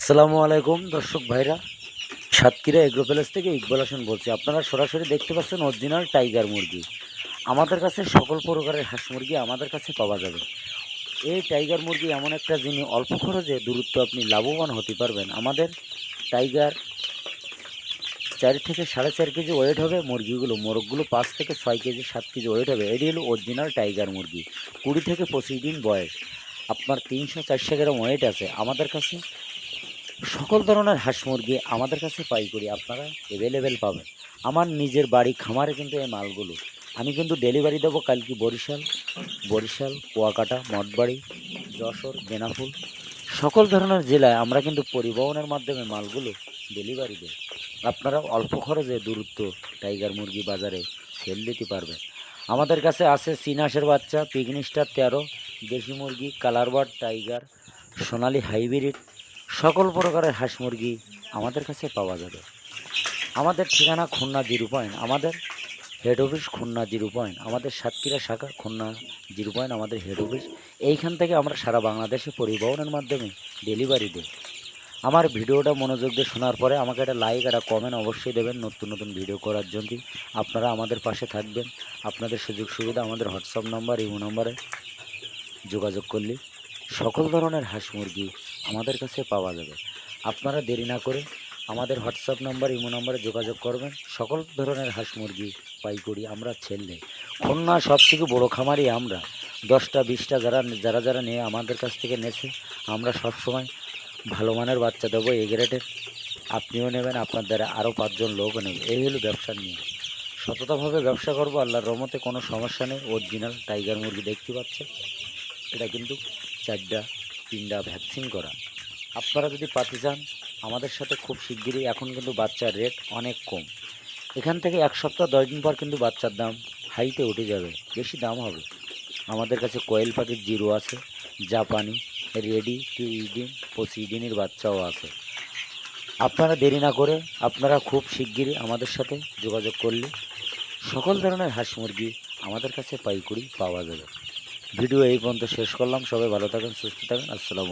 আসসালামু আলাইকুম দর্শক ভাইরা, সাতক্ষীরা এগ্রো প্যালেস থেকে ইকবাল হোসেন বলছি। আপনারা সরাসরি দেখতে পাচ্ছেন অরিজিনাল টাইগার মুরগি। আমাদের কাছে সকল প্রকারের হাঁস মুরগি আমাদের কাছে পাওয়া যাবে। এই টাইগার মুরগি এমন একটা জিনিস, অল্প খরচে দূরত্ব আপনি লাভবান হতে পারবেন। আমাদের টাইগার 4 থেকে 4.5 কেজি ওয়েট হবে। মোরগগুলো 5 থেকে 6 কেজি 7 কেজি ওয়েট হবে। এটি হলো অরিজিনাল টাইগার মুরগি। 20 থেকে 25 দিন বয়স। আপনার 300-400 গ্রাম ওয়েট আছে। আমাদের কাছে সকল ধরনের হাঁস মুরগি আমাদের কাছে পাইকারি আপনারা অ্যাভেলেবেল পাবেন। আমার নিজের বাড়ি খামারে কিন্তু এই মালগুলো আমি কিন্তু ডেলিভারি দেবো কালকে বরিশাল, কুয়াকাটা, মঠবাড়ি, যশোর, বেনাপোল সকল ধরনের জেলায় আমরা কিন্তু পরিবহনের মাধ্যমে মালগুলো ডেলিভারি দেই। আপনারা অল্প খরচে দূরত্ব টাইগার মুরগি বাজারে সেল দিতে পারবেন। আমাদের কাছে আছে চীনাহাঁসের বাচ্চা, পিগনিস্টার 13, দেশি মুরগি, কালারবার্ড, টাইগার, সোনালি হাইব্রিড সকল প্রকারের হাঁস মুরগি আমাদের কাছে পাওয়া যাবে। আমাদের ঠিকানা খুলনা 0 পয়েন্ট, আমাদের হেড অফিস খুলনা 0 পয়েন্ট, আমাদের সাতক্ষীরা শাখা খুলনা 0 পয়েন্ট আমাদের হেড অফিস। এইখান থেকে আমরা সারা বাংলাদেশে পরিবহনের মাধ্যমে ডেলিভারি দিই। আমার ভিডিওটা মনোযোগ দিয়ে শোনার পরে আমাকে একটা লাইক একটা কমেন্ট অবশ্যই দেবেন। নতুন নতুন ভিডিও করার জন্য আপনারা আমাদের পাশে থাকবেন। আপনাদের সুযোগ সুবিধা আমাদের হোয়াটসঅ্যাপ নাম্বার, ইমো নাম্বারে যোগাযোগ করলে সকল ধরনের হাঁস মুরগি আমাদের কাছে পাওয়া যাবে। আপনারা দেরি না করে আমাদের হোয়াটসঅ্যাপ নাম্বার, ইমো নাম্বারে যোগাযোগ করবেন। সকল ধরনের হাঁস মুরগি পাইকারি আমরা ছেলে খুলনা সবথেকে বড় খামারি আমরা। 10টা 20টা যারা নিয়ে আমাদের কাছ থেকে নেছে, আমরা সবসময় ভালো মানের বাচ্চা দেবো, এ গ্রেডের। আপনিও নেবেন, আপনার দ্বারা আরও 5 জন লোকও নেবে। এই হলো ব্যবসা নিয়ে সততাভাবে ব্যবসা করবো, আল্লাহর রহমতে কোনো সমস্যা নেই। অরিজিনাল টাইগার মুরগি দেখতে পাচ্ছে, এটা কিন্তু 3টা ভ্যাকসিন করা। আপনারা যদি পাতে চান আমাদের সাথে খুব শিগগিরই, এখন কিন্তু বাচ্চার রেট অনেক কম। এখান থেকে 1 সপ্তাহ 10 দিন পর কিন্তু বাচ্চার দাম হাইতে উঠে যাবে, বেশি দাম হবে। আমাদের কাছে কোয়েল পাখির জিরো আছে, জাপানি, রেডি টু ইডিন, 25 দিনের বাচ্চাও আছে। আপনারা দেরি না করে আপনারা খুব শিগগিরই আমাদের সাথে যোগাযোগ করলে সকল ধরনের হাঁস মুরগি আমাদের কাছে পাইকারি পাওয়া যাবে। ভিডিও এই পর্যন্ত শেষ করলাম। সবাই ভালো থাকেন, সুস্থ থাকেন। আসসালামু আলাইকুম।